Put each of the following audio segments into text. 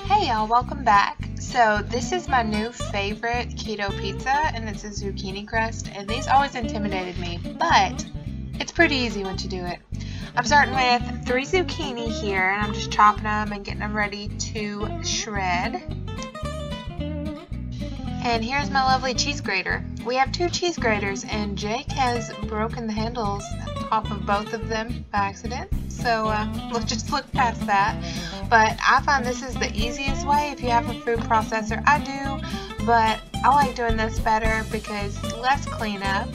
Hey y'all, welcome back. So this is my new favorite keto pizza, and it's a zucchini crust, and these always intimidated me, but it's pretty easy once you do it. I'm starting with 3 zucchini here, and I'm just chopping them and getting them ready to shred. And here's my lovely cheese grater. We have 2 cheese graters, and Jake has broken the handles off of both of them by accident, so we'll just look past that. But I find this is the easiest way if you have a food processor. I do, but I like doing this better because less cleanup.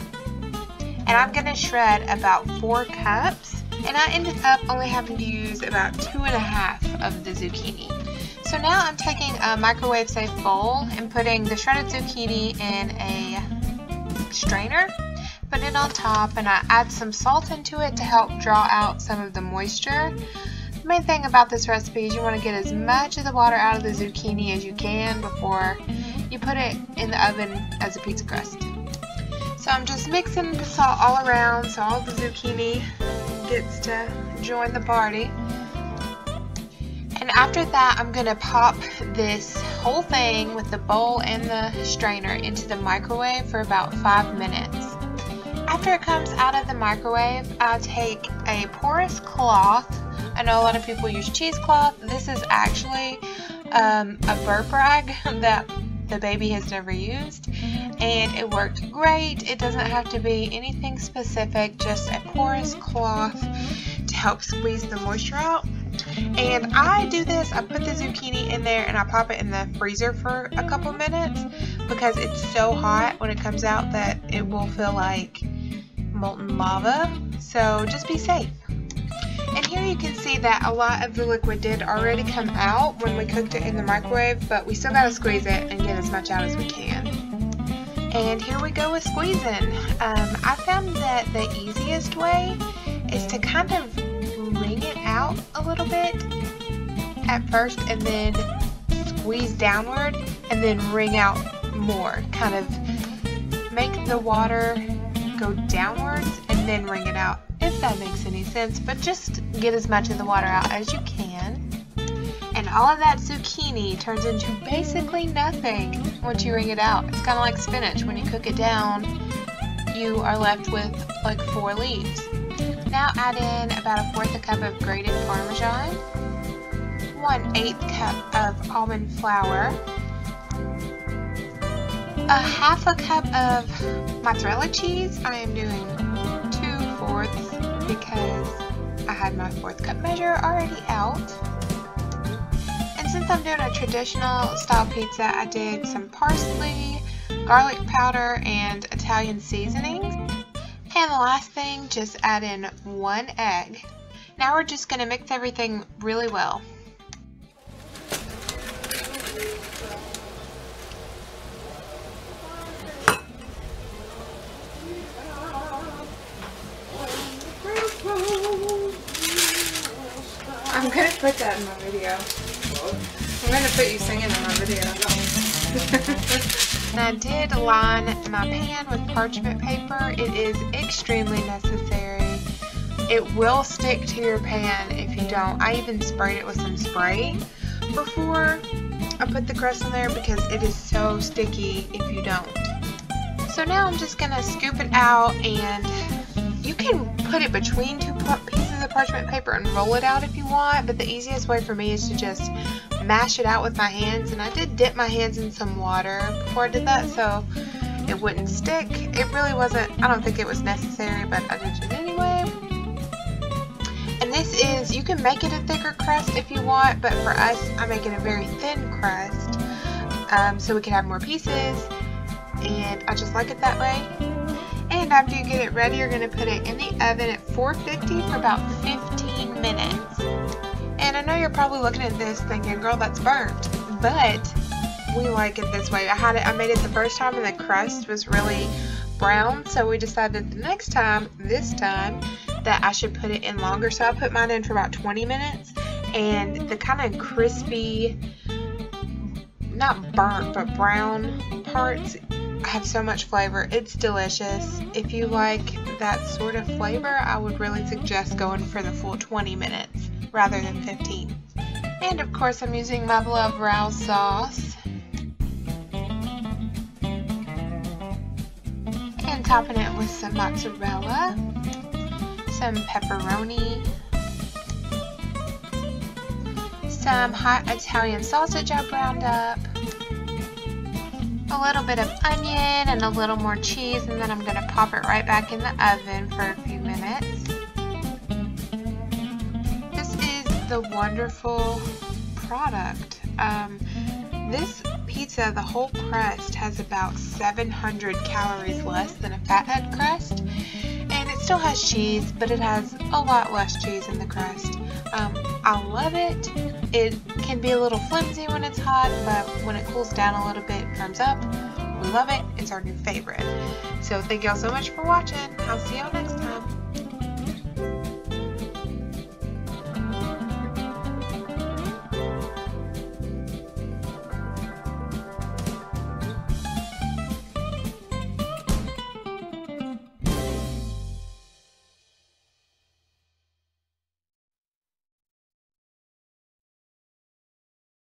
And I'm going to shred about 4 cups, and I ended up only having to use about 2.5 of the zucchini. So now I'm taking a microwave safe bowl and putting the shredded zucchini in a strainer, put it on top, and I add some salt into it to help draw out some of the moisture. The main thing about this recipe is you want to get as much of the water out of the zucchini as you can before you put it in the oven as a pizza crust. So I'm just mixing the salt all around so all the zucchini gets to join the party. And after that, I'm going to pop this whole thing with the bowl and the strainer into the microwave for about 5 minutes. After it comes out of the microwave, I'll take a porous cloth. I know a lot of people use cheesecloth. This is actually a burp rag that the baby has never used, and it worked great. It doesn't have to be anything specific, just a porous cloth to help squeeze the moisture out. And I do this, I put the zucchini in there and I pop it in the freezer for a couple minutes because it's so hot when it comes out that it will feel like molten lava, so just be safe. And here you can see that a lot of the liquid did already come out when we cooked it in the microwave, but we still gotta squeeze it and get as much out as we can. And here we go with squeezing. I found that the easiest way is to kind of wring it out a little bit at first and then squeeze downward and then wring out more. Kind of make the water go downwards and then wring it out, if that makes any sense, but just get as much of the water out as you can. And all of that zucchini turns into basically nothing once you wring it out. It's kind of like spinach. When you cook it down, you are left with like 4 leaves. Now add in about 1/4 cup of grated Parmesan, 1/8 cup of almond flour, 1/2 cup of mozzarella cheese. I am doing 2/4 because I had my 1/4 cup measure already out. And since I'm doing a traditional style pizza, I did some parsley, garlic powder, and Italian seasonings. And the last thing, just add in 1 egg. Now we're just going to mix everything really well. I'm going to put that in my video. I'm going to put you singing in my video. And I did line my pan with parchment paper. It is extremely necessary. It will stick to your pan if you don't. I even sprayed it with some spray before I put the crust in there because it is so sticky if you don't. So now I'm just going to scoop it out, and you can put it between 2 pieces of parchment paper and roll it out if you want, but the easiest way for me is to just mash it out with my hands. And I did dip my hands in some water before I did that so it wouldn't stick. It really wasn't, I don't think it was necessary, but I did it anyway. And this is, you can make it a thicker crust if you want, but for us, I make it a very thin crust so we can have more pieces, and I just like it that way. And after you get it ready, you're going to put it in the oven at 450 for about 15 minutes. And I know you're probably looking at this thinking, girl, that's burnt, but we like it this way. I made it the first time and the crust was really brown, so we decided this time, that I should put it in longer. So I put mine in for about 20 minutes, and the kind of crispy, not burnt, but brown parts have so much flavor. It's delicious. If you like that sort of flavor, I would really suggest going for the full 20 minutes rather than 15. And of course I'm using my beloved Rouse sauce. And topping it with some mozzarella, some pepperoni, some hot Italian sausage I browned up, a little bit of onion and a little more cheese, and then I'm going to pop it right back in the oven for a few minutes. This is the wonderful product. This pizza, the whole crust, has about 700 calories less than a FatHead crust, and it still has cheese, but it has a lot less cheese in the crust. I love it. It can be a little flimsy when it's hot, but when it cools down a little bit, it firms up. We love it. It's our new favorite. So thank y'all so much for watching. I'll see y'all next time.